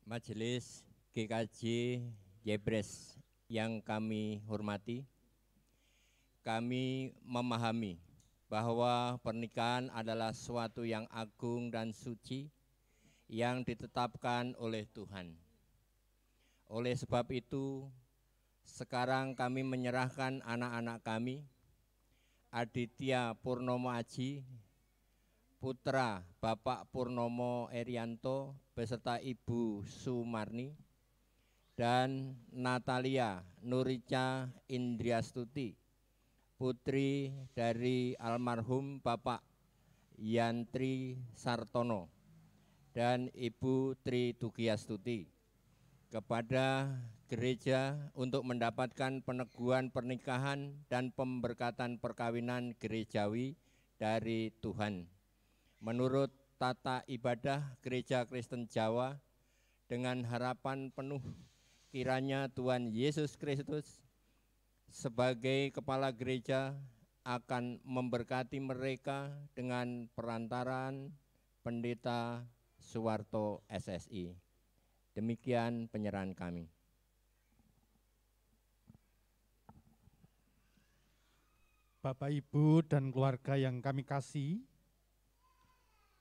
Majelis GKJ Yebres yang kami hormati, kami memahami bahwa pernikahan adalah suatu yang agung dan suci yang ditetapkan oleh Tuhan. Oleh sebab itu, sekarang kami menyerahkan anak-anak kami, Aditya Purnomo Aji, putra Bapak Purnomo Erianto beserta Ibu Sumarni, dan Natalia Nurica Indriastuti, putri dari almarhum Bapak Yantri Sartono dan Ibu Tri Tugiastuti, kepada gereja untuk mendapatkan peneguhan pernikahan dan pemberkatan perkawinan gerejawi dari Tuhan. Menurut tata ibadah Gereja Kristen Jawa, dengan harapan penuh kiranya Tuhan Yesus Kristus sebagai kepala gereja akan memberkati mereka dengan perantaraan Pendeta Suwarto SSI. Demikian penyerahan kami. Bapak, Ibu, dan keluarga yang kami kasih,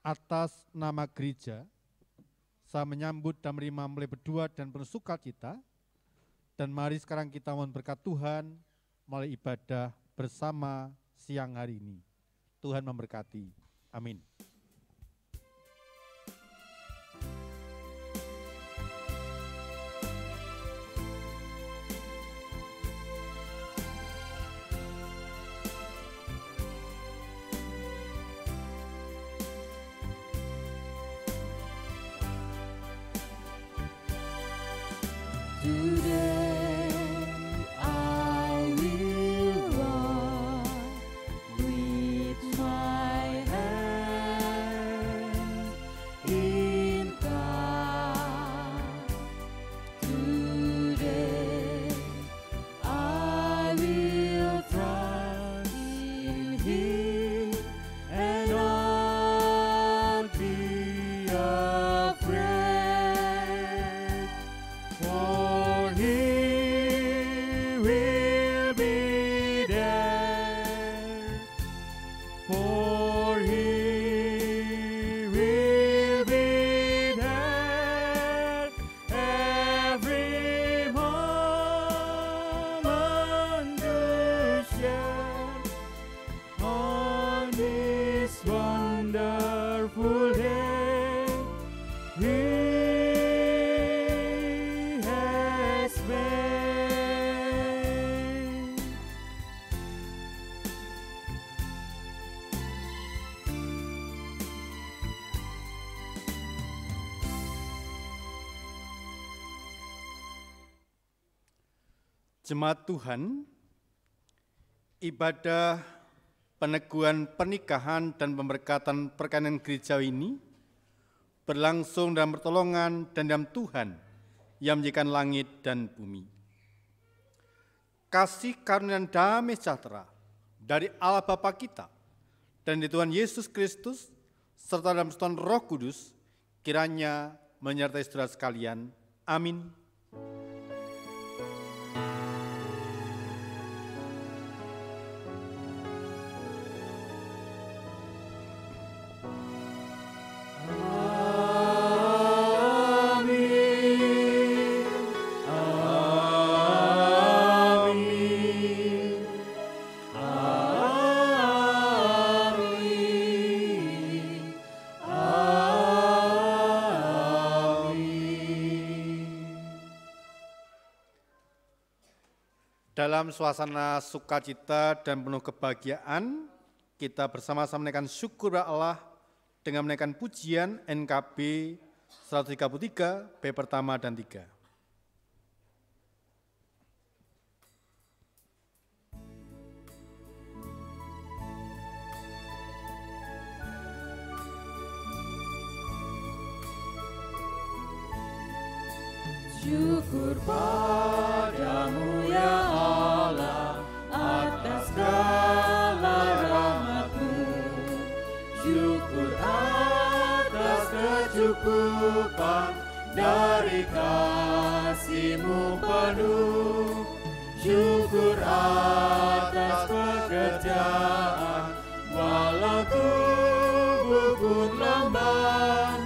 atas nama gereja, saya menyambut dan menerima mempelai berdua dan penuh sukacita, dan mari sekarang kita mohon berkat Tuhan melalui ibadah bersama siang hari ini. Tuhan memberkati. Amin. Today I will run with my hand in God. Today I will trust in Him and not be afraid. For He will be there. For He will be there every moment to share on this wonderful day. He has made. Jemaat Tuhan, ibadah peneguhan pernikahan dan pemberkatan perkawinan gerejawi ini berlangsung dalam pertolongan dan dalam Tuhan yang menjadikan langit dan bumi. Kasih karunia dan damai sejahtera dari Allah Bapa kita dan dari Tuhan Yesus Kristus serta dalam persekutuan Roh Kudus kiranya menyertai saudara sekalian. Amin. Dalam suasana sukacita dan penuh kebahagiaan, kita bersama-sama menaikkan syukur Allah dengan menaikkan pujian NKB 133, B pertama dan 3. Syukur padamu ya Allah atas segala rahmat-Mu. Syukur atas kecukupan dari kasih-Mu penuh. Syukur atas pekerjaan walau tubuhku lemah.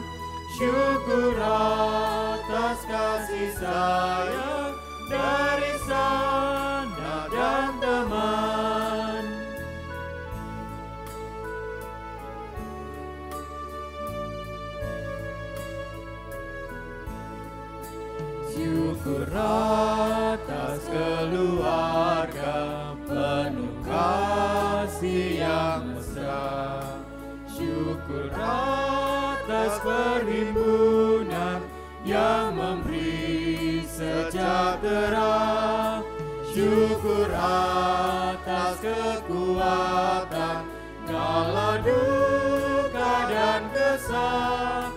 Syukur atas kasih sayang dari sanak dan teman. Syukur atas keluarga penuh kasih yang mesra. Syukur atas perhimpunan yang memberi sejahtera. Syukur atas kekuatan kala duka dan kesal.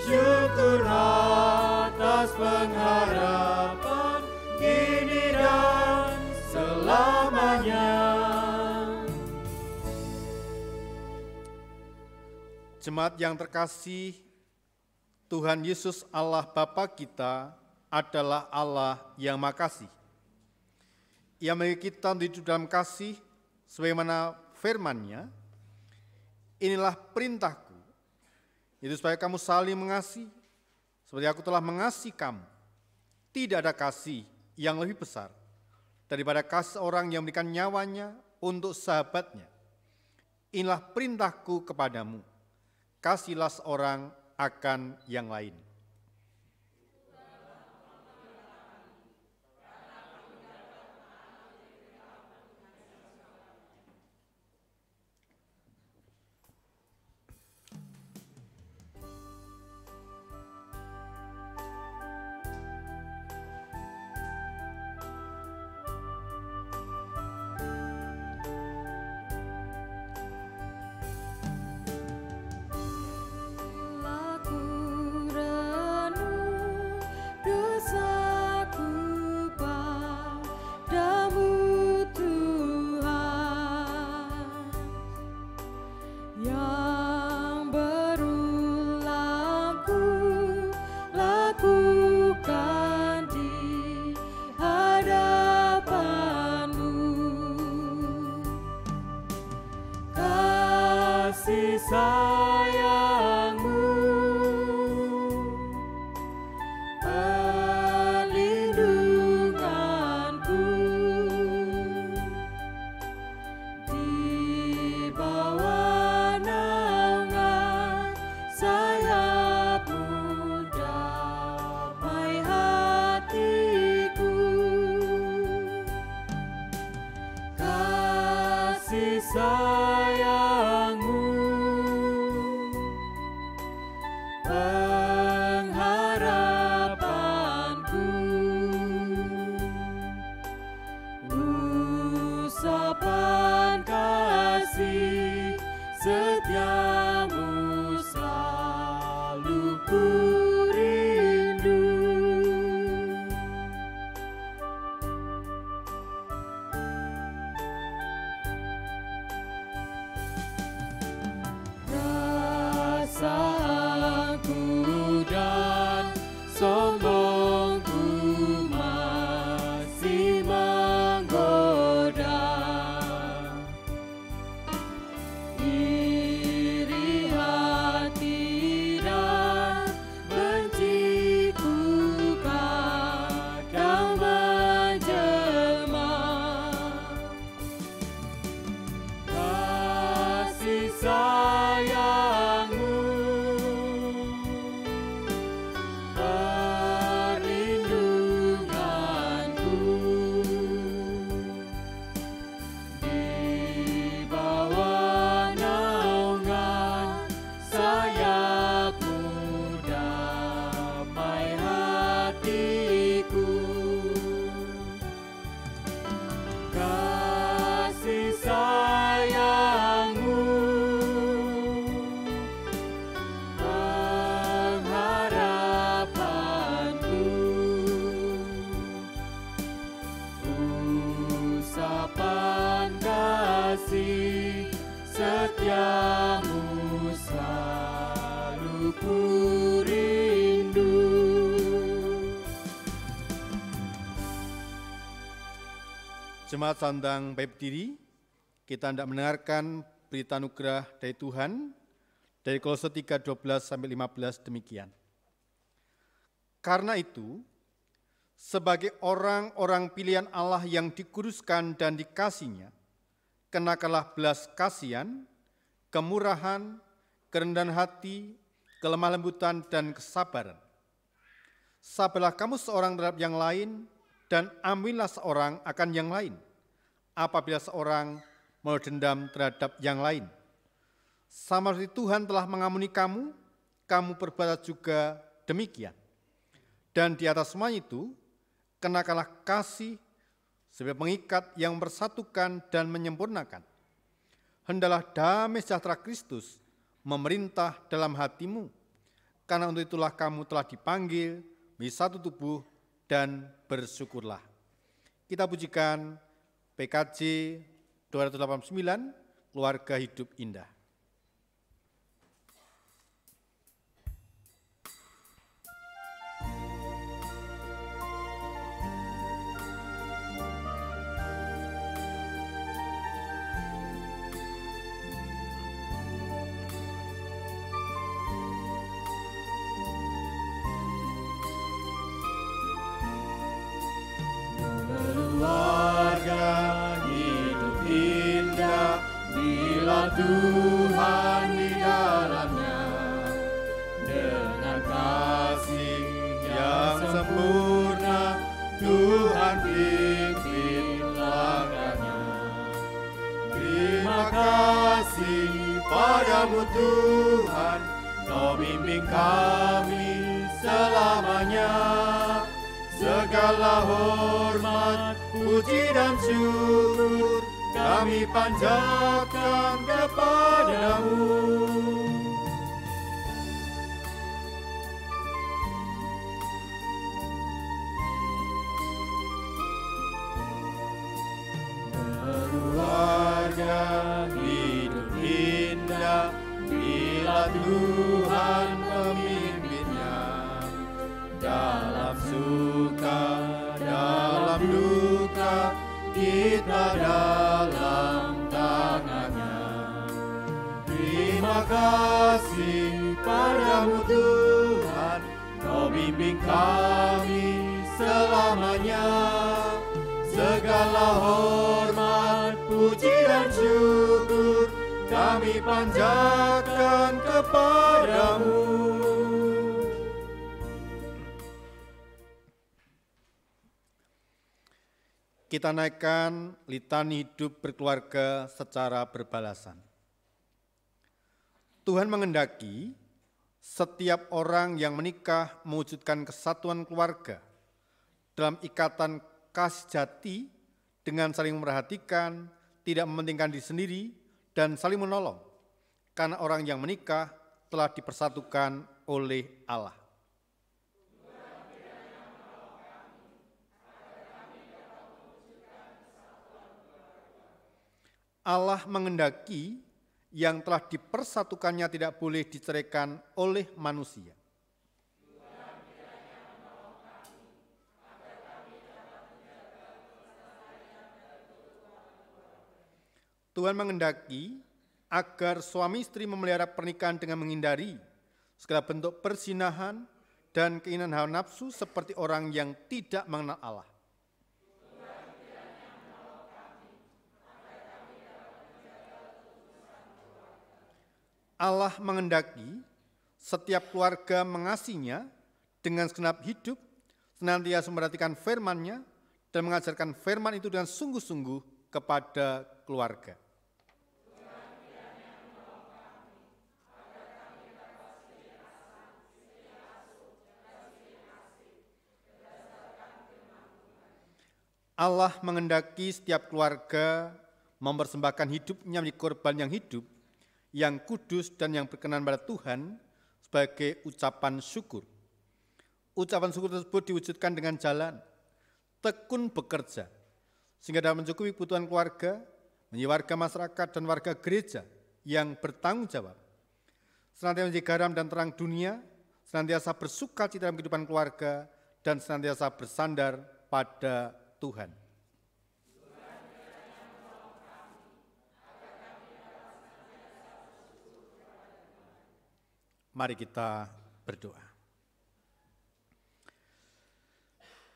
Syukur atas pengharapan kini dan selamanya. Jemaat yang terkasih, Tuhan Yesus Allah Bapa kita adalah Allah yang makasih. Ia mengajak kita untuk hidup dalam kasih sebagaimana firman-Nya. Inilah perintahku, itu supaya kamu saling mengasihi, seperti aku telah mengasihi kamu. Tidak ada kasih yang lebih besar daripada kasih orang yang memberikan nyawanya untuk sahabatnya. Inilah perintahku kepadamu, kasihlah seorang akan yang lain. Laku Jemaat sandang baik berdiri, kita hendak mendengarkan berita anugerah dari Tuhan dari Kolose 3:12-15 demikian. Karena itu, sebagai orang-orang pilihan Allah yang dikuduskan dan dikasihinya, kenakanlah belas kasihan, kemurahan, kerendahan hati, kelemah lembutan, dan kesabaran. Sabarlah kamu seorang terhadap yang lain, dan ambillah seorang akan yang lain, apabila seorang menaruh dendam terhadap yang lain. Sama seperti Tuhan telah mengampuni kamu, kamu berbuat juga demikian. Dan di atas semua itu, kenakanlah kasih sebagai pengikat yang mempersatukan dan menyempurnakan. Hendaklah damai sejahtera Kristus memerintah dalam hatimu, karena untuk itulah kamu telah dipanggil menjadi satu tubuh dan bersyukurlah. Kita pujikan PKJ 289, Keluarga Hidup Indah. Tuhan di dalamnya, dengan kasih yang sempurna, Tuhan pimpin langkahnya. Terima kasih padamu Tuhan, Kau bimbing kami selamanya. Segala hormat, puji dan syukur kami panjatkan kepadamu. Keluarga hidup indah, bila Tuhan pemimpinnya. Dalam suka, dalam duka, kita dalam tangannya. Terima kasih padamu Tuhan, Kau bimbing kami selamanya. Segala hormat, puji dan syukur kami panjatkan kepadamu. Kita naikkan litani hidup berkeluarga secara berbalasan. Tuhan menghendaki setiap orang yang menikah mewujudkan kesatuan keluarga dalam ikatan kasih jati dengan saling memperhatikan, tidak mementingkan diri sendiri, dan saling menolong, karena orang yang menikah telah dipersatukan oleh Allah. Allah menghendaki yang telah dipersatukannya tidak boleh diceraikan oleh manusia. Tuhan menghendaki agar suami istri memelihara pernikahan dengan menghindari segala bentuk perzinahan dan keinginan hawa nafsu seperti orang yang tidak mengenal Allah. Allah menghendaki setiap keluarga mengasihinya dengan segenap hidup, senantiasa memperhatikan firman-Nya dan mengajarkan firman itu dengan sungguh-sungguh kepada keluarga. Allah menghendaki setiap keluarga mempersembahkan hidupnya menjadi korban yang hidup, yang kudus dan yang berkenan pada Tuhan sebagai ucapan syukur. Ucapan syukur tersebut diwujudkan dengan jalan, tekun bekerja, sehingga dapat mencukupi kebutuhan keluarga, menjadi warga masyarakat dan warga gereja yang bertanggung jawab. Senantiasa menjadi garam dan terang dunia, senantiasa bersuka cita dalam kehidupan keluarga, dan senantiasa bersandar pada Tuhan. Mari kita berdoa.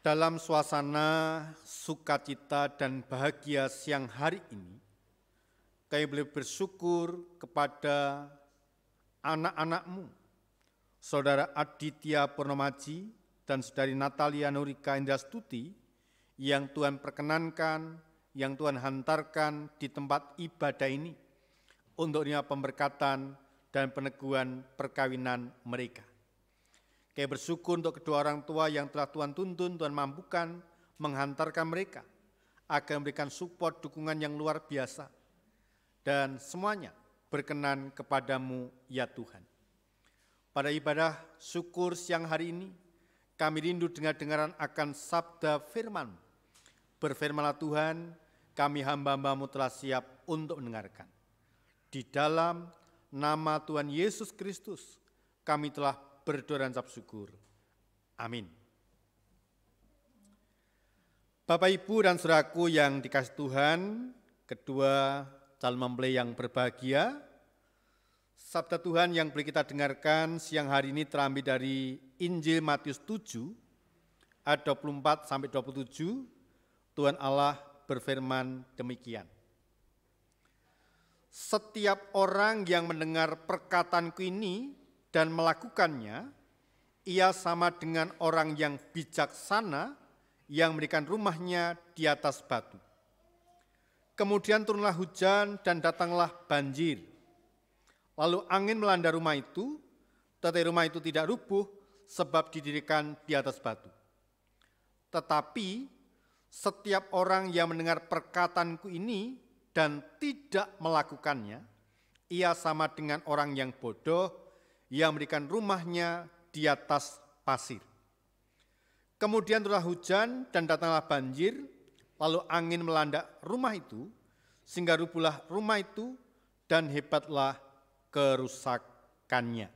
Dalam suasana sukacita dan bahagia siang hari ini, kami boleh bersyukur kepada anak-anak-Mu, Saudara Aditya Purnomaji dan Saudari Natalia Nurika Indrastuti, yang Tuhan perkenankan, yang Tuhan hantarkan di tempat ibadah ini untuk pemberkatan dan peneguhan perkawinan mereka. Kami bersyukur untuk kedua orang tua yang telah Tuhan tuntun, Tuhan mampukan menghantarkan mereka agar memberikan support, dukungan yang luar biasa. Dan semuanya berkenan kepadamu ya Tuhan. Pada ibadah syukur siang hari ini, kami rindu dengar-dengaran akan sabda firman. Berfirmanlah Tuhan, kami hamba-Hambamu telah siap untuk mendengarkan. Di dalam nama Tuhan Yesus Kristus, kami telah berdoa dan ucap syukur. Amin. Bapak, Ibu, dan saudaraku yang dikasihi Tuhan, kedua calon mempelai yang berbahagia, sabda Tuhan yang boleh kita dengarkan siang hari ini terambil dari Injil Matius 7, ayat 24-27, Tuhan Allah berfirman demikian. Setiap orang yang mendengar perkataanku ini dan melakukannya, ia sama dengan orang yang bijaksana yang mendirikan rumahnya di atas batu. Kemudian turunlah hujan dan datanglah banjir. Lalu angin melanda rumah itu, tetapi rumah itu tidak rubuh sebab didirikan di atas batu. Tetapi setiap orang yang mendengar perkataanku ini dan tidak melakukannya, ia sama dengan orang yang bodoh yang mendirikan rumahnya di atas pasir. Kemudian turunlah hujan dan datanglah banjir, lalu angin melanda rumah itu, sehingga rubuhlah rumah itu dan hebatlah kerusakannya.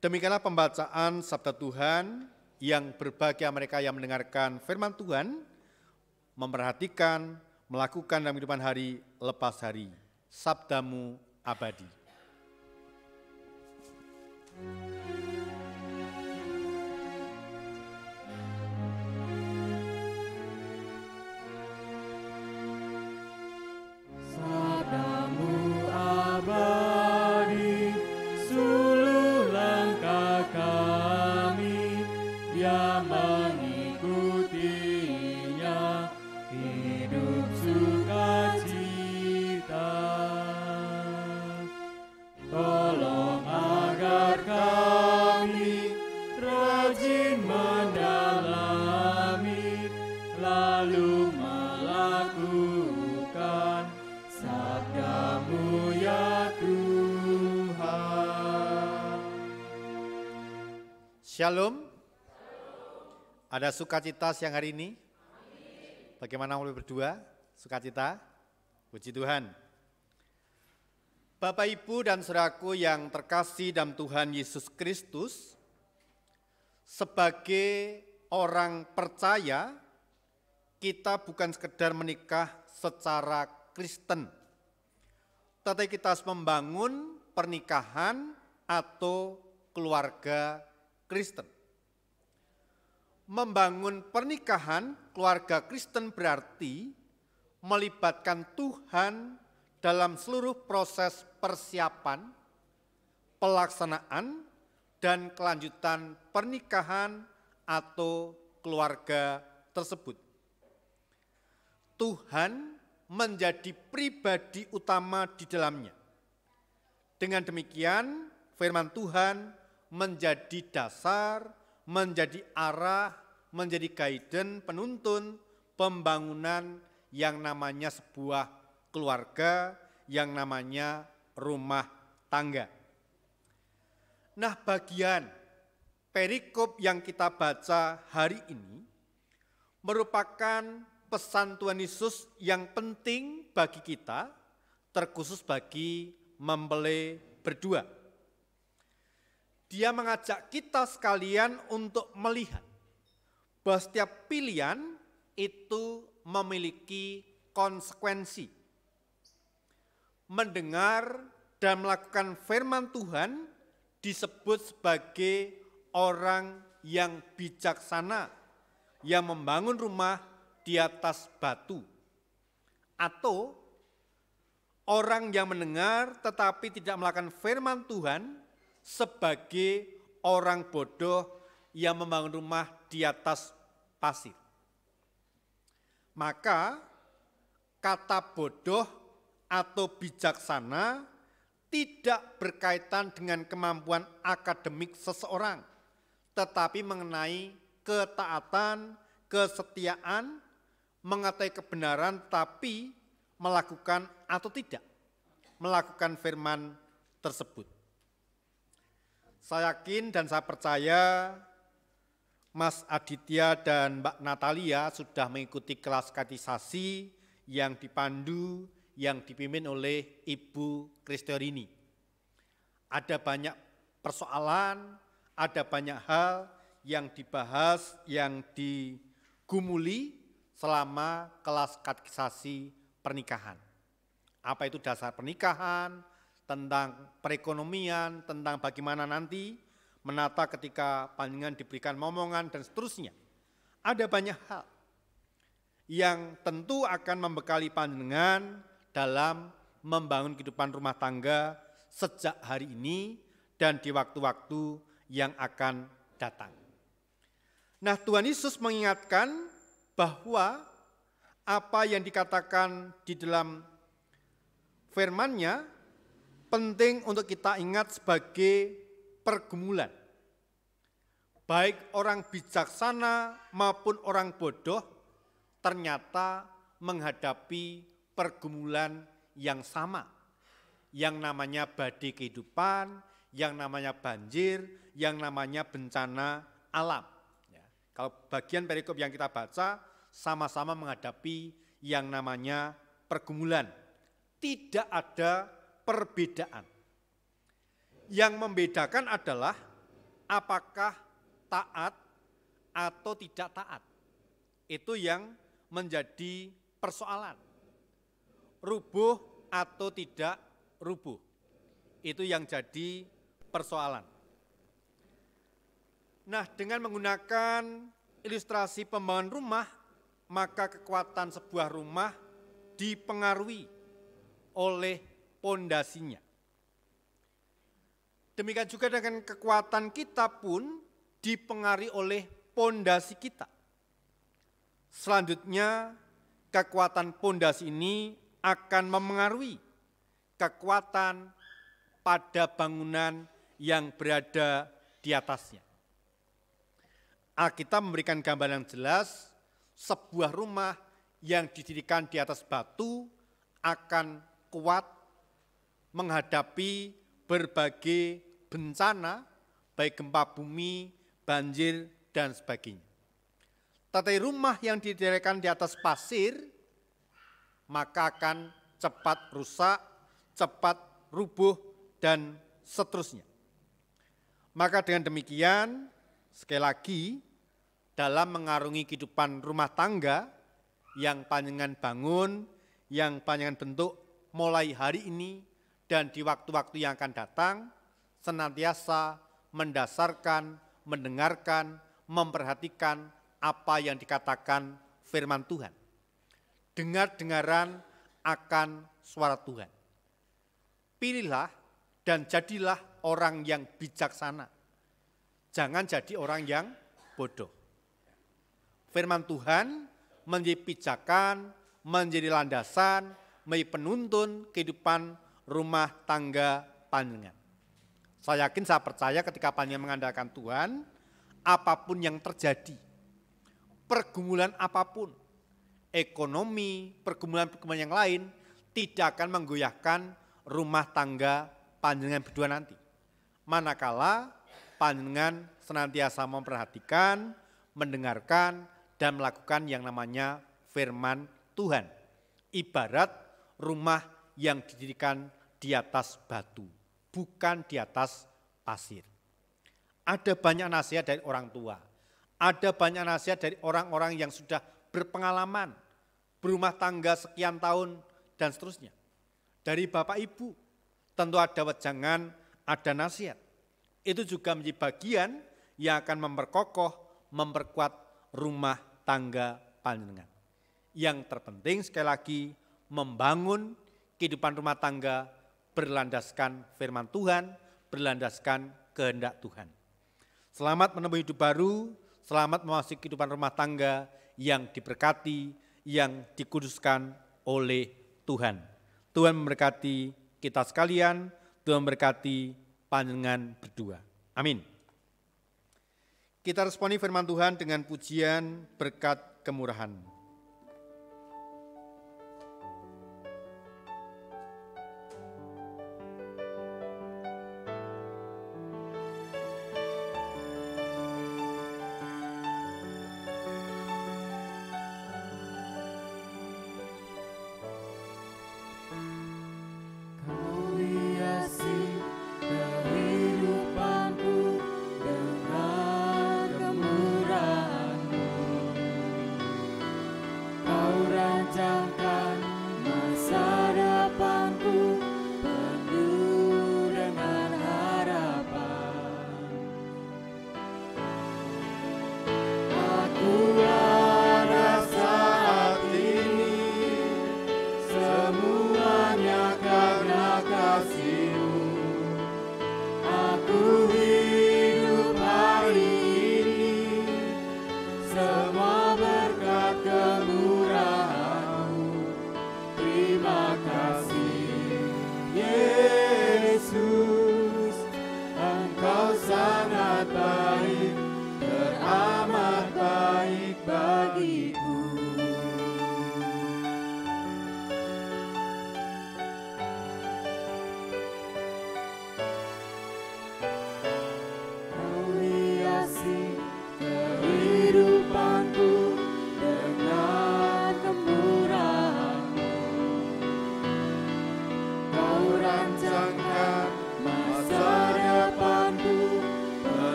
Demikianlah pembacaan sabda Tuhan. Yang berbahagia mereka yang mendengarkan firman Tuhan, memperhatikan, melakukan dalam kehidupan hari lepas hari. Sabdamu abadi. Shalom. Ada sukacita siang hari ini? Bagaimana mulai berdua? Sukacita? Puji Tuhan. Bapak, Ibu, dan saudaraku yang terkasih dalam Tuhan Yesus Kristus, sebagai orang percaya, kita bukan sekedar menikah secara Kristen, tetapi kita harus membangun pernikahan atau keluarga Kristen. Membangun pernikahan keluarga Kristen berarti melibatkan Tuhan dalam seluruh proses persiapan, pelaksanaan, dan kelanjutan pernikahan atau keluarga tersebut. Tuhan menjadi pribadi utama di dalamnya. Dengan demikian, firman Tuhan menjadi dasar, menjadi arah, menjadi guidance, penuntun, pembangunan yang namanya sebuah keluarga, yang namanya rumah tangga. Nah, bagian perikop yang kita baca hari ini merupakan pesan Tuhan Yesus yang penting bagi kita, terkhusus bagi mempelai berdua. Dia mengajak kita sekalian untuk melihat bahwa setiap pilihan itu memiliki konsekuensi. Mendengar dan melakukan firman Tuhan disebut sebagai orang yang bijaksana yang membangun rumah di atas batu, atau orang yang mendengar tetapi tidak melakukan firman Tuhan sebagai orang bodoh yang membangun rumah di atas pasir. Maka kata bodoh atau bijaksana tidak berkaitan dengan kemampuan akademik seseorang, tetapi mengenai ketaatan, kesetiaan, mengetahui kebenaran, tapi melakukan atau tidak melakukan firman tersebut. Saya yakin dan saya percaya Mas Aditya dan Mbak Natalia sudah mengikuti kelas katekisasi yang dipandu, yang dipimpin oleh Ibu Kristorini. Ada banyak persoalan, ada banyak hal yang dibahas, yang digumuli selama kelas katekisasi pernikahan. Apa itu dasar pernikahan, tentang perekonomian, tentang bagaimana nanti menata ketika panjenengan diberikan momongan dan seterusnya. Ada banyak hal yang tentu akan membekali panjenengan dalam membangun kehidupan rumah tangga sejak hari ini dan di waktu-waktu yang akan datang. Nah, Tuhan Yesus mengingatkan bahwa apa yang dikatakan di dalam firman-Nya penting untuk kita ingat sebagai pergumulan. Baik orang bijaksana maupun orang bodoh ternyata menghadapi pergumulan yang sama. Yang namanya badai kehidupan, yang namanya banjir, yang namanya bencana alam. Ya, kalau bagian perikop yang kita baca sama-sama menghadapi yang namanya pergumulan. Tidak ada perbedaan. Yang membedakan adalah apakah taat atau tidak taat. Itu yang menjadi persoalan. Rubuh atau tidak rubuh. Itu yang jadi persoalan. Nah, dengan menggunakan ilustrasi pembangunan rumah, maka kekuatan sebuah rumah dipengaruhi oleh pondasinya. Demikian juga dengan kekuatan kita pun dipengaruhi oleh pondasi kita. Selanjutnya, kekuatan pondasi ini akan memengaruhi kekuatan pada bangunan yang berada di atasnya. Alkitab memberikan gambaran yang jelas, sebuah rumah yang didirikan di atas batu akan kuat menghadapi berbagai bencana, baik gempa bumi, banjir, dan sebagainya. Tetapi rumah yang didirikan di atas pasir, maka akan cepat rusak, cepat rubuh, dan seterusnya. Maka dengan demikian, sekali lagi, dalam mengarungi kehidupan rumah tangga yang panjenengan bangun, yang panjenengan bentuk mulai hari ini dan di waktu-waktu yang akan datang, senantiasa mendasarkan, mendengarkan, memperhatikan apa yang dikatakan firman Tuhan. Dengar-dengaran akan suara Tuhan. Pilihlah dan jadilah orang yang bijaksana. Jangan jadi orang yang bodoh. Firman Tuhan menjadi pijakan, menjadi landasan, menjadi penuntun kehidupan rumah tangga panjenengan. Saya yakin, saya percaya ketika panjenengan mengandalkan Tuhan, apapun yang terjadi, pergumulan apapun, ekonomi, pergumulan-pergumulan yang lain, tidak akan menggoyahkan rumah tangga panjenengan berdua nanti. Manakala panjenengan senantiasa memperhatikan, mendengarkan, dan melakukan yang namanya firman Tuhan. Ibarat rumah yang didirikan di atas batu, bukan di atas pasir. Ada banyak nasihat dari orang tua, ada banyak nasihat dari orang-orang yang sudah berpengalaman, berumah tangga sekian tahun, dan seterusnya. Dari Bapak Ibu, tentu ada wejangan, ada nasihat. itu juga menjadi bagian yang akan memperkokoh, memperkuat rumah tangga panjenengan. Yang terpenting sekali lagi membangun kehidupan rumah tangga berlandaskan firman Tuhan, berlandaskan kehendak Tuhan. Selamat menempuh hidup baru, selamat memasuki kehidupan rumah tangga yang diberkati, yang dikuduskan oleh Tuhan. Tuhan memberkati kita sekalian, Tuhan memberkati panjenengan berdua. Amin. Kita responi firman Tuhan dengan pujian berkat kemurahan.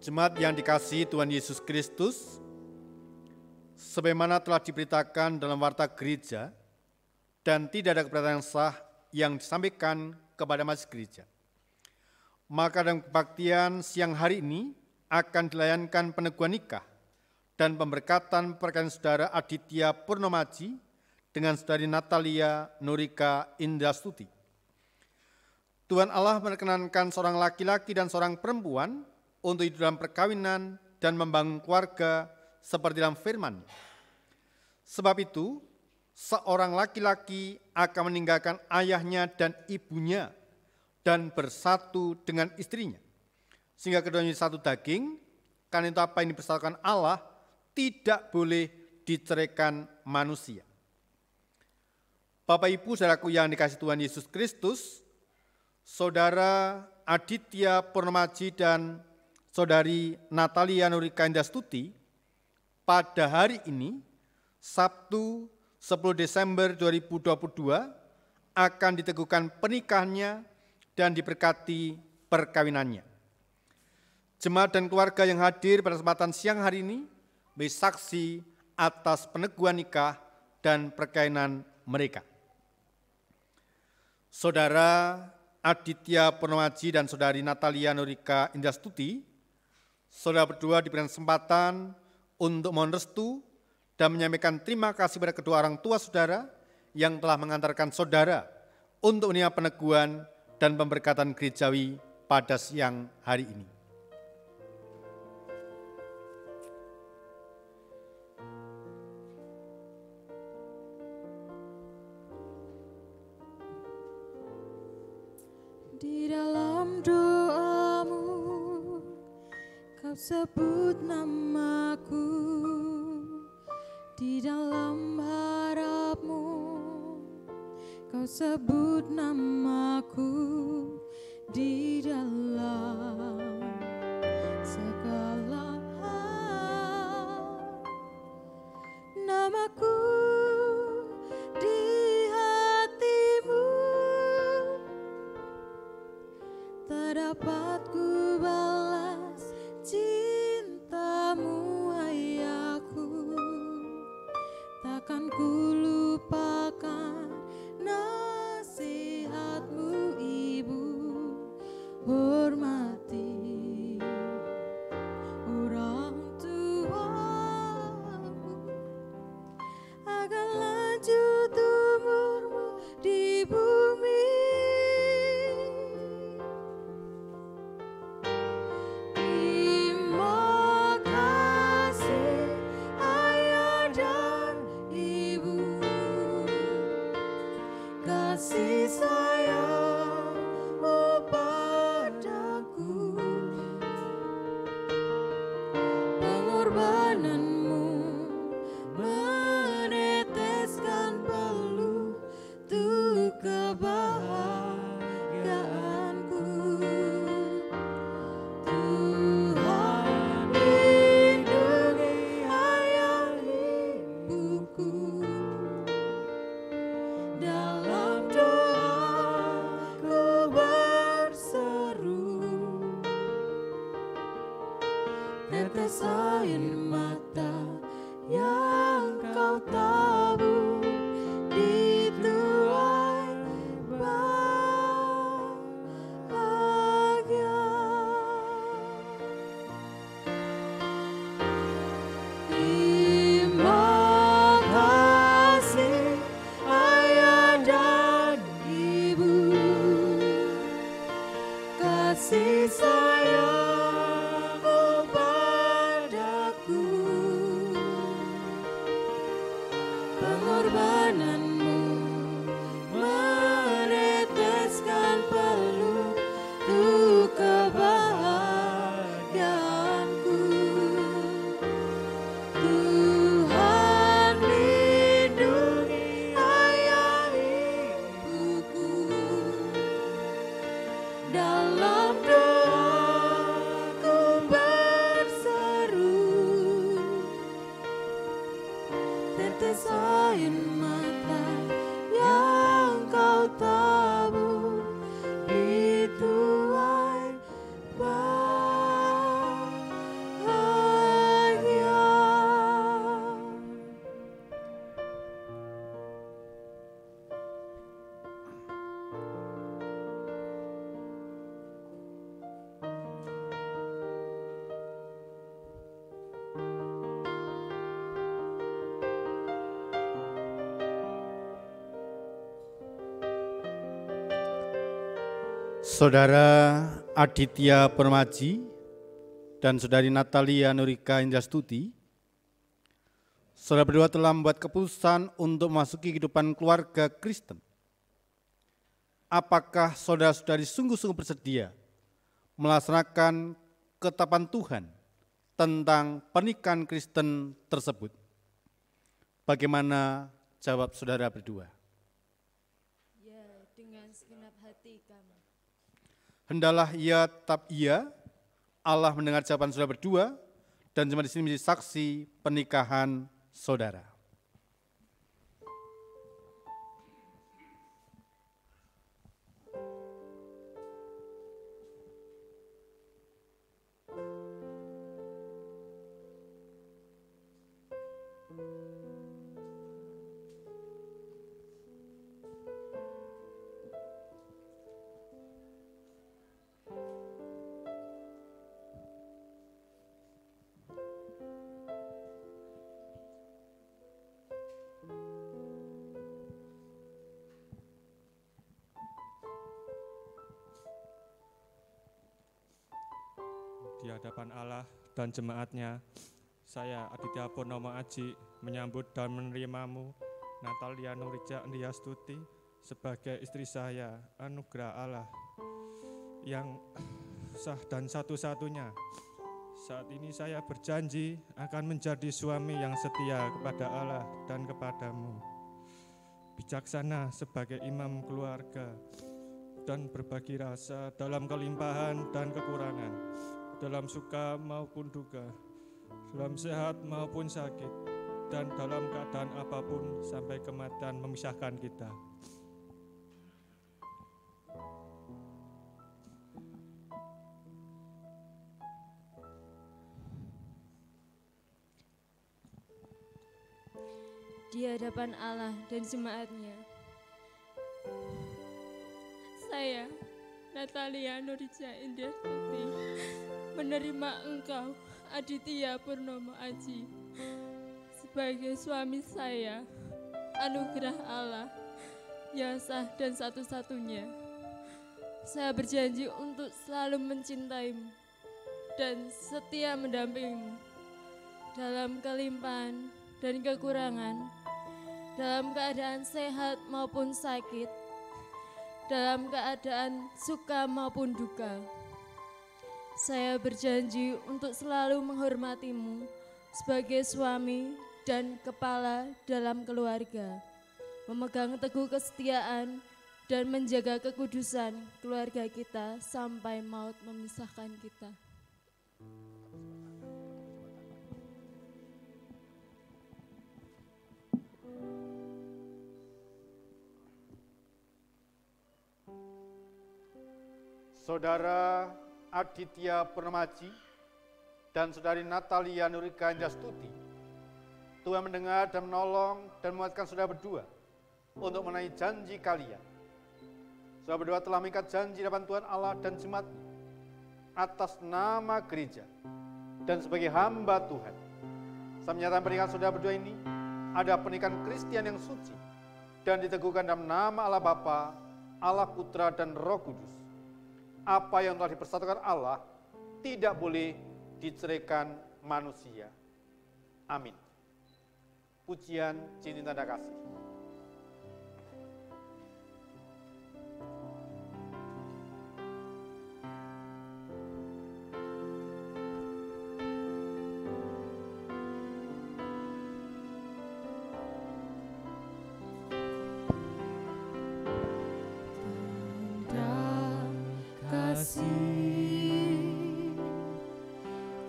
Jemaat yang dikasihi Tuhan Yesus Kristus, sebagaimana telah diberitakan dalam warta gereja dan tidak ada keberatan yang sah yang disampaikan kepada majelis gereja, maka dalam kebaktian siang hari ini akan dilayankan peneguhan nikah dan pemberkatan pernikahan saudara Aditya Purnomaji dengan saudari Natalia Nurika Indrastuti. Tuhan Allah memperkenankan seorang laki-laki dan seorang perempuan untuk hidup dalam perkawinan dan membangun keluarga seperti dalam firman. Sebab itu, seorang laki-laki akan meninggalkan ayahnya dan ibunya dan bersatu dengan istrinya, sehingga keduanya satu daging. Karena itu apa yang dipersatukan Allah tidak boleh diceraikan manusia. Bapak Ibu saudaraku yang dikasihi Tuhan Yesus Kristus, saudara Aditya Purnomaji dan saudari Natalia Nurika Indrastuti pada hari ini, Sabtu 10 Desember 2022, akan diteguhkan pernikahannya dan diberkati perkawinannya. Jemaat dan keluarga yang hadir pada kesempatan siang hari ini bersaksi atas peneguhan nikah dan perkawinan mereka. Saudara Aditya Purnomaji dan Saudari Natalia Nurika Indrastuti, saudara berdua diberikan kesempatan untuk mohon restu dan menyampaikan terima kasih pada kedua orang tua saudara yang telah mengantarkan saudara untuk menerima peneguhan dan pemberkatan gerejawi pada siang hari ini. Di dalam doamu, kau sebut namaku. Di dalam harapmu, kau sebut namaku. Di dalam segala hal, namaku di hatimu. Tak dapat ku balas cintamu, ayahku. Takkan ku lupakan nasihatmu, ibu. Hormati orang tuamu agar lanjut umurmu di bumi. Terima kasih ayah dan ibu, kasih sayangmu padaku, pengorbananmu meneteskan peluh untuk kebahagiaanku. Tuhan lindungi ayah ibuku, dalam doaku berseru, tetes air mata yang kau tabur dituai bahagia. Terima kasih ayah dan ibu, kasih sayangmu padaku, pengorbananmu meneteskan peluh untuk kebahagiaanku. Tuhan lindungi ayah ibuku, dalam doaku berseru, tetes air mata yang kau tabur dituai bahagia. Saudara Aditya Purnomaji dan Saudari Natalia Nurika Indrastuti, saudara berdua telah membuat keputusan untuk memasuki kehidupan keluarga Kristen. Apakah saudara-saudari sungguh-sungguh bersedia melaksanakan ketetapan Tuhan tentang pernikahan Kristen tersebut? Bagaimana jawab saudara berdua? Ya, dengan segenap hati kami. Hendalah ia tetap ia, Allah mendengar jawaban saudara berdua, dan jemaat di sini menjadi saksi pernikahan saudara. di hadapan Allah dan jemaatnya, saya Aditya Purnomo Aji menyambut dan menerimamu, Natalia Nurija Andiastuti, sebagai istri saya, anugerah Allah yang sah dan satu-satunya. Saat ini saya berjanji akan menjadi suami yang setia kepada Allah dan kepadamu, bijaksana sebagai imam keluarga, dan berbagi rasa dalam kelimpahan dan kekurangan, dalam suka maupun duka, dalam sehat maupun sakit, dan dalam keadaan apapun sampai kematian memisahkan kita. Di hadapan Allah dan jemaatnya, saya, Natalia Nurija Indiastuti, menerima engkau, Aditya Purnomo Aji, sebagai suami saya, anugerah Allah, yang sah dan satu-satunya. Saya berjanji untuk selalu mencintaimu dan setia mendampingimu dalam kelimpahan dan kekurangan, dalam keadaan sehat maupun sakit, dalam keadaan suka maupun duka. Saya berjanji untuk selalu menghormatimu sebagai suami dan kepala dalam keluarga, memegang teguh kesetiaan dan menjaga kekudusan keluarga kita sampai maut memisahkan kita. Saudara Aditya Purnomo Aji dan Saudari Natalia Nurija Andiastuti, Tuhan mendengar dan menolong dan menguatkan saudara berdua untuk memenuhi janji kalian. Saudara berdua telah mengikat janji di hadapan Tuhan Allah dan jemaat atas nama gereja dan sebagai hamba Tuhan. Saya menyatakan pernikahan saudara berdua ini ada pernikahan Kristen yang suci dan diteguhkan dalam nama Allah Bapa, Allah Putra dan Roh Kudus. Apa yang telah dipersatukan Allah tidak boleh diceraikan manusia. Amin. Pujian cincin tanda kasih.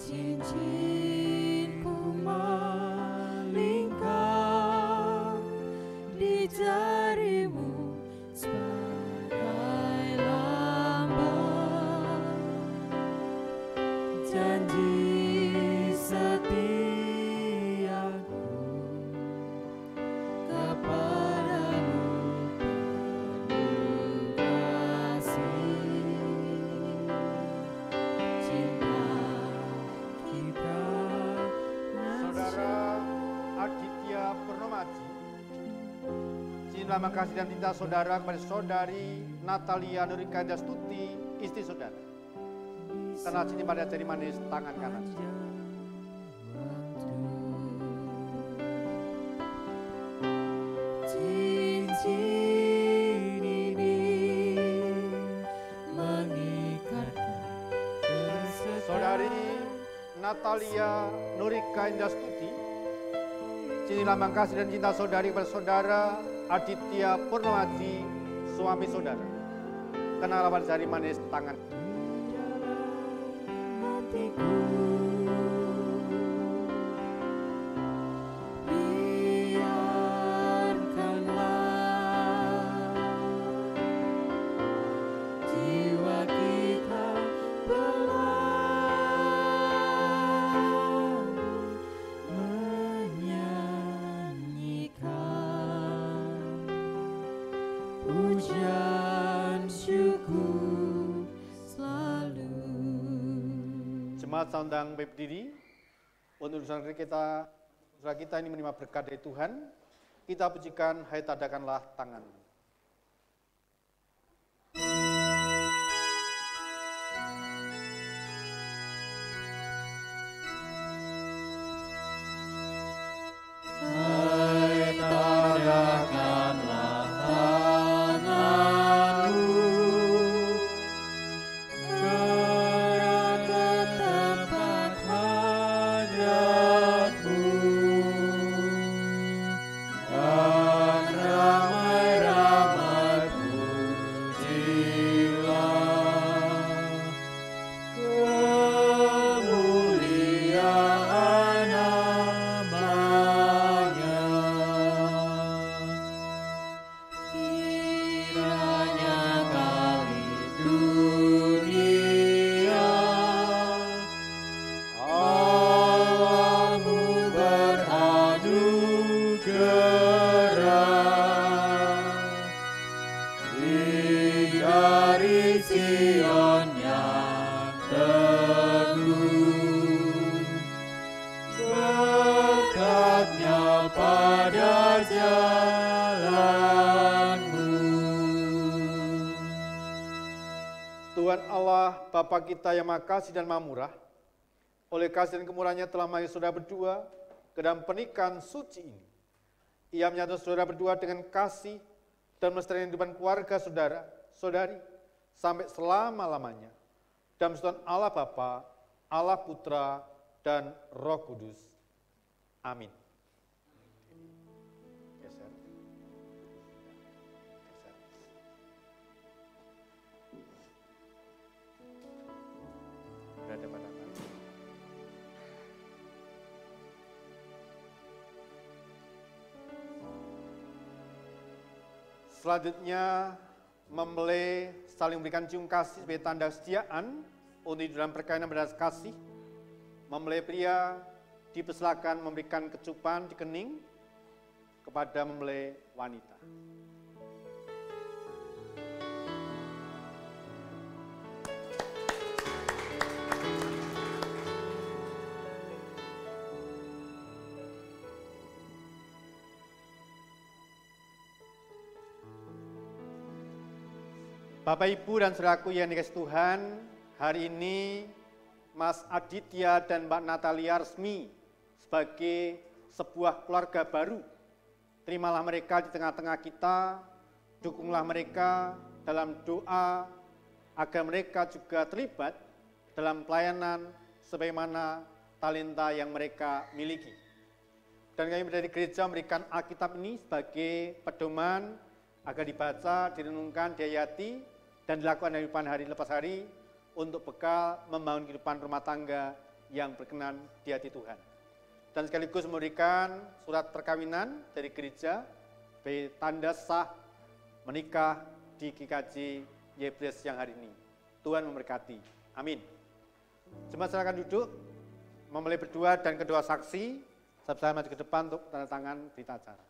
Cincinku melingkar di jarimu sebagai lambang janji setiaku kepadamu penuh kasih. Saudara Aditya Purnomo Aji, cinta kasih dan cinta saudara kepada saudari Natalia Nurija Andiastuti, istri saudara. Kenal cinta pada jari manis tangan kanan. Cincin ini mengikatkan kesetiaan. Saudari Natalia Nurija Andiastuti, cinta lambang kasih dan cinta saudari kepada saudara Aditya Purnomo Aji, suami saudara. Kenal pada jari manis tangan. Hatiku biarkanlah jiwa kita berlalu menyanyikan pujian syukur selalu. Jemaat saundang berdiri untuk saudara kita ini menerima berkat dari Tuhan. Kita pujikan, hai tadakanlah tangan. jalan yang teguh, berkatnya pada jalanmu. Tuhan Allah, Bapa kita yang Maha Kasih dan Maha Murah, oleh kasih dan kemurahan-Nya telah memanggil saudara berdua ke dalam pernikahan suci ini. Ia menyatu saudara berdua dengan kasih dan melestarikan kehidupan keluarga saudara, saudari, sampai selama-lamanya. Dalam persekutuan Allah Bapa, Allah Putra, dan Roh Kudus. Amin. Geser. Berada pada tangan. Selanjutnya, mempelai saling memberikan cium kasih sebagai tanda kesetiaan untuk di dalam perkawinan berdasar kasih. Mempelai pria dipersilakan memberikan kecupan di kening kepada mempelai wanita. Bapak, Ibu, dan saudaraku yang dikasihi Tuhan, hari ini Mas Aditya dan Mbak Natalia resmi sebagai sebuah keluarga baru. Terimalah mereka di tengah-tengah kita, dukunglah mereka dalam doa, agar mereka juga terlibat dalam pelayanan sebagaimana talenta yang mereka miliki. Dan kami dari gereja memberikan Alkitab ini sebagai pedoman agar dibaca, direnungkan, dihayati, dan dilakukan dari kehidupan hari lepas hari untuk bekal membangun kehidupan rumah tangga yang berkenan di hati Tuhan. Dan sekaligus memberikan surat perkawinan dari gereja sebagai tanda sah menikah di GKJ Yebres yang hari ini. Tuhan memberkati. Amin. Jemaat silakan duduk, mempelai berdua dan kedua saksi, saya maju ke depan untuk tanda tangan berita acara.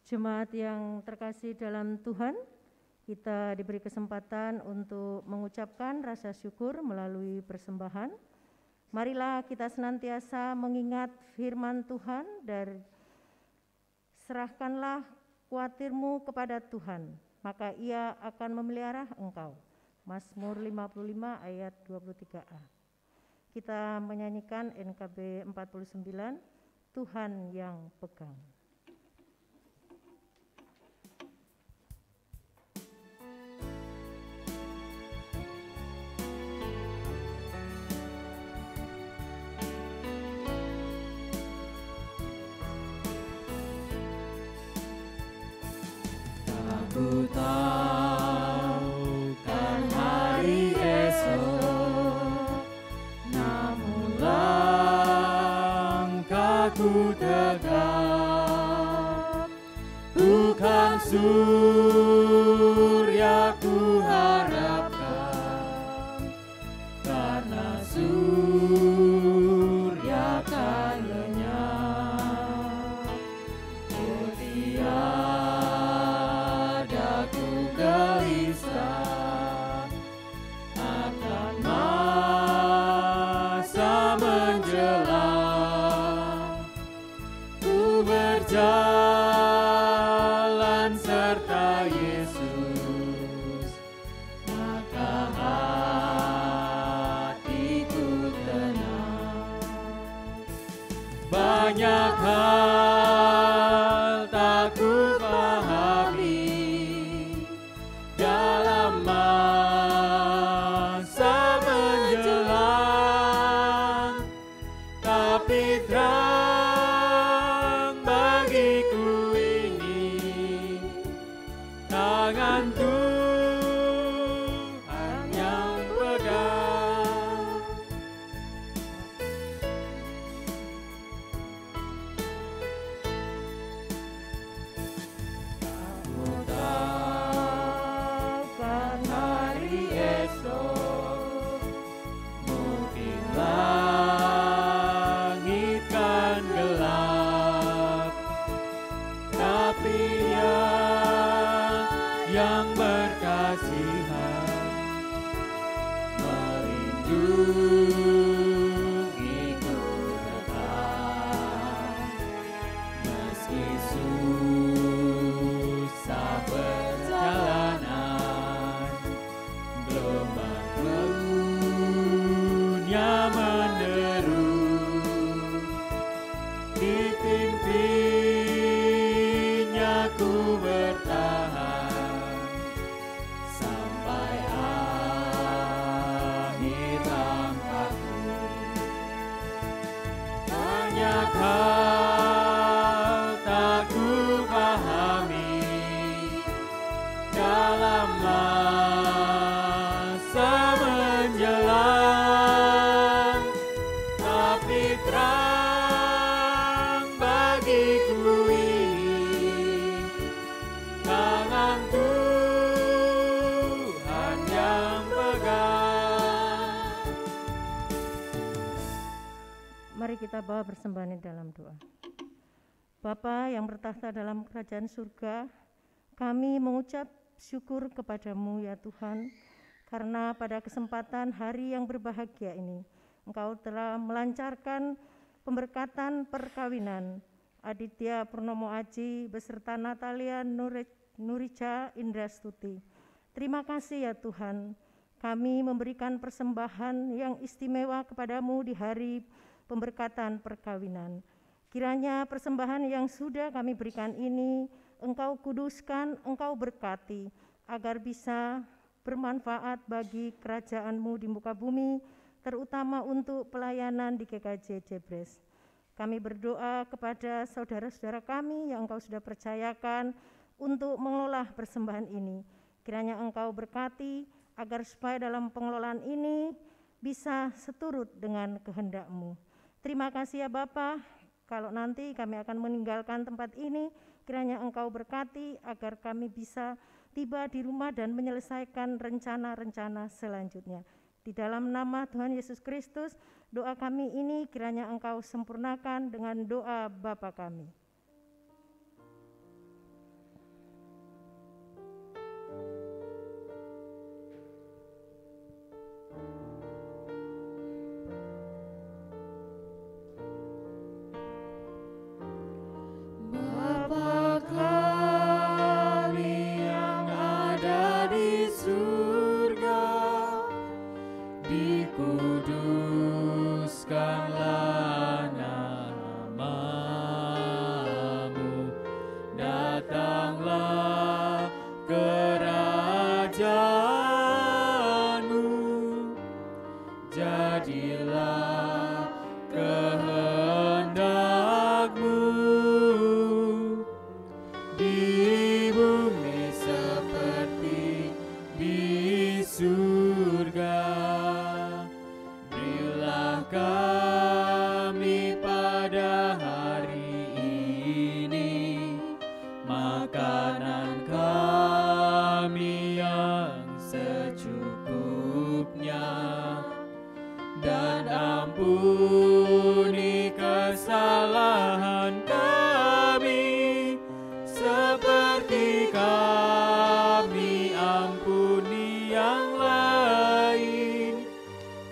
Jemaat yang terkasih dalam Tuhan, kita diberi kesempatan untuk mengucapkan rasa syukur melalui persembahan. Marilah kita senantiasa mengingat firman Tuhan dan serahkanlah kuatirmu kepada Tuhan, maka Ia akan memelihara engkau. Mazmur 55 ayat 23a. Kita menyanyikan NKB 49, Tuhan yang pegang. Ku tahu kan hari esok aku tegak, bukan surya ku harapkan, karena surya kan lenyap. Oh, tiada ku gelisah akan masa menjelang. Ku berjalan serta Yesus, maka hatiku tenang. Banyak hal tak ku pahami dalam masa menjelang, tapi terang bagiku ini tangan Tuhan yang pegang. Aku takkan hari esok, mungkin langit kan gelap, tapi Dia yang berkasihan melindungiku tetap. Meski susah perjalanan, gelombang dunia menderu, dipimpinnya ku bertahan sampai akhir langkahku. Banyak hal tak ku pahami dalam masa menjelang, tapi terang bagiku ini tangan Tuhan yang pegang. Mari kita bawa persembahan dalam doa. Bapa yang bertahta dalam kerajaan surga, kami mengucap syukur kepadamu ya Tuhan, karena pada kesempatan hari yang berbahagia ini, Engkau telah melancarkan pemberkatan perkawinan Aditya Purnomo Aji beserta Natalia Nurica Indrastuti. Terima kasih ya Tuhan, kami memberikan persembahan yang istimewa kepadamu di hari pemberkatan perkawinan. Kiranya persembahan yang sudah kami berikan ini Engkau kuduskan, Engkau berkati, agar bisa bermanfaat bagi kerajaan-Mu di muka bumi, terutama untuk pelayanan di GKJ Jebres. Kami berdoa kepada saudara-saudara kami yang Engkau sudah percayakan untuk mengelola persembahan ini. Kiranya Engkau berkati, agar supaya dalam pengelolaan ini bisa seturut dengan kehendak-Mu. Terima kasih ya Bapa. Kalau nanti kami akan meninggalkan tempat ini, kiranya Engkau berkati agar kami bisa tiba di rumah dan menyelesaikan rencana-rencana selanjutnya. Di dalam nama Tuhan Yesus Kristus, doa kami ini kiranya Engkau sempurnakan dengan doa Bapa kami. Bapa kami yang ada di surga, dikuduskanlah nama-Mu, datanglah kerajaan-Mu, jadilah kehendak-Mu di bumi seperti di surga. Berilah kami pada hari ampuni kesalahan kami, seperti kami ampuni yang lain,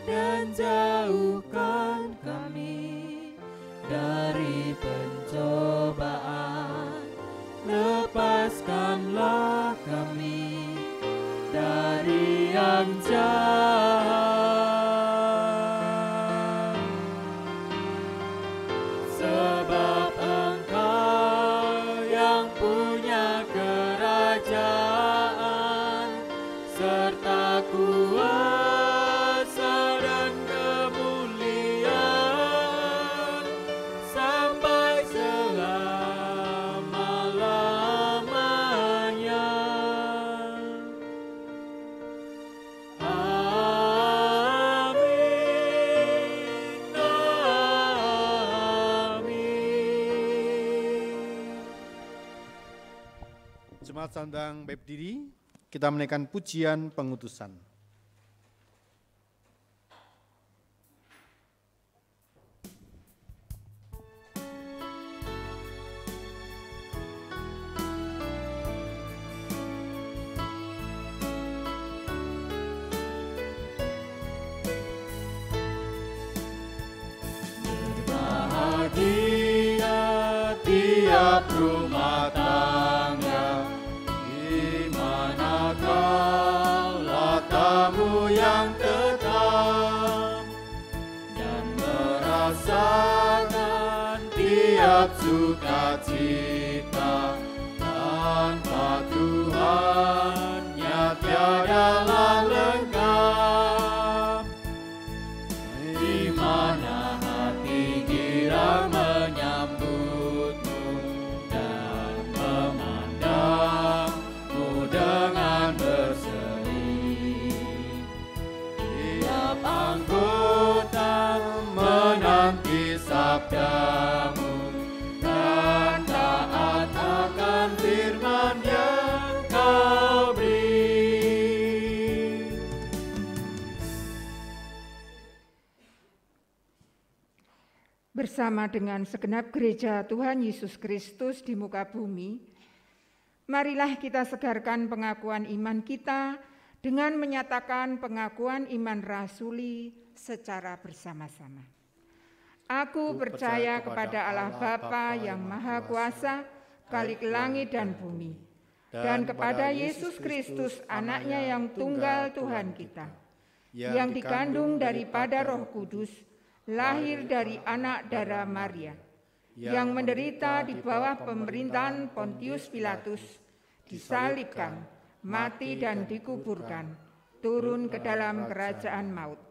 dan jauhkan kami dari pencobaan, lepaskanlah kami dari yang jahat. Sebab Engkau yang punya kerajaan, serta kuasa dan kemuliaan, sampai selama-lamanya. Jemaat sandang baik berdiri, kita menaikkan pujian pengutusan. Bahagia tiap rumah tangga, di mana Kaulah tamu yang tetap, dan merasakan tiap sukacita. Tanpa Tuhannya tiadalah lengkap, di mana hati girang menyambutmu dan memandangmu dengan berseri. Tiap anggota menanti sabdamu dan taat akan firman yang Kau beri. Bersama dengan segenap gereja Tuhan Yesus Kristus di muka bumi, marilah kita segarkan pengakuan iman kita dengan menyatakan pengakuan iman rasuli secara bersama-sama. Aku percaya kepada Allah Bapa yang Maha Kuasa, Khalik langit dan bumi, dan kepada Yesus Kristus, Anaknya yang tunggal Tuhan kita, yang dikandung daripada Roh Kudus, lahir dari anak darah Maria, yang menderita di bawah pemerintahan Pontius Pilatus, disalibkan, mati dan dikuburkan, turun ke dalam kerajaan maut.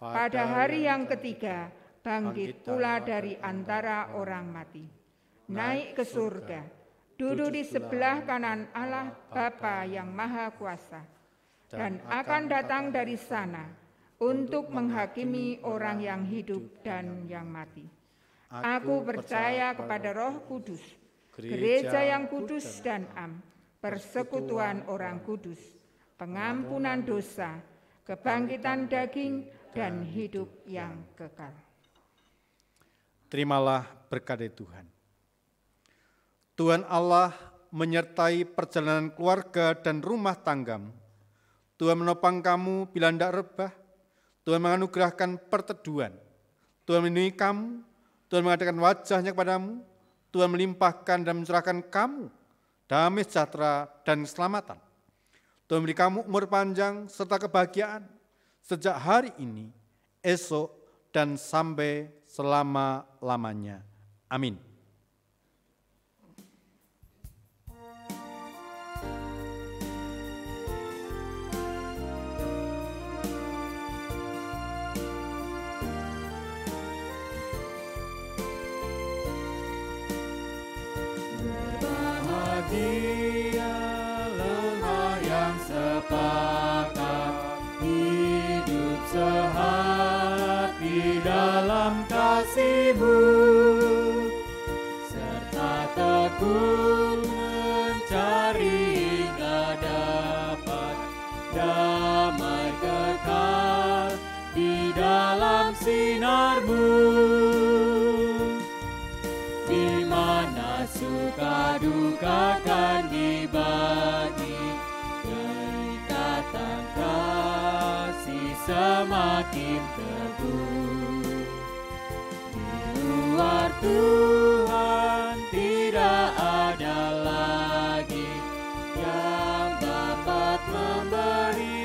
Pada hari yang ketiga, bangkit pula dari antara orang mati, naik ke surga, duduk di sebelah kanan Allah Bapa yang Maha Kuasa, dan akan datang dari sana untuk menghakimi orang yang hidup dan yang mati. Aku percaya kepada Roh Kudus, gereja yang kudus dan am, persekutuan orang kudus, pengampunan dosa, kebangkitan daging, dan hidup yang kekal. Terimalah berkat dari Tuhan. Tuhan Allah menyertai perjalanan keluarga dan rumah tanggamu. Tuhan menopang kamu bila hendak rebah. Tuhan menganugerahkan perteduhan. Tuhan melindungi kamu. Tuhan mengadakan wajahnya kepadamu. Tuhan melimpahkan dan mencurahkan kamu damai sejahtera dan keselamatan. Tuhan beri kamu umur panjang serta kebahagiaan sejak hari ini, esok, dan sampai selama-lamanya. Amin. Dia lemah yang sepakat, hidup sehati dalam kasih-Mu, serta tekun mencari hingga dapat damai kekal di dalam sinar-Mu, di mana suka duka kan dibagi, ikatan kasih semakin teguh. Di luar Tuhan tidak ada lagi yang dapat memberi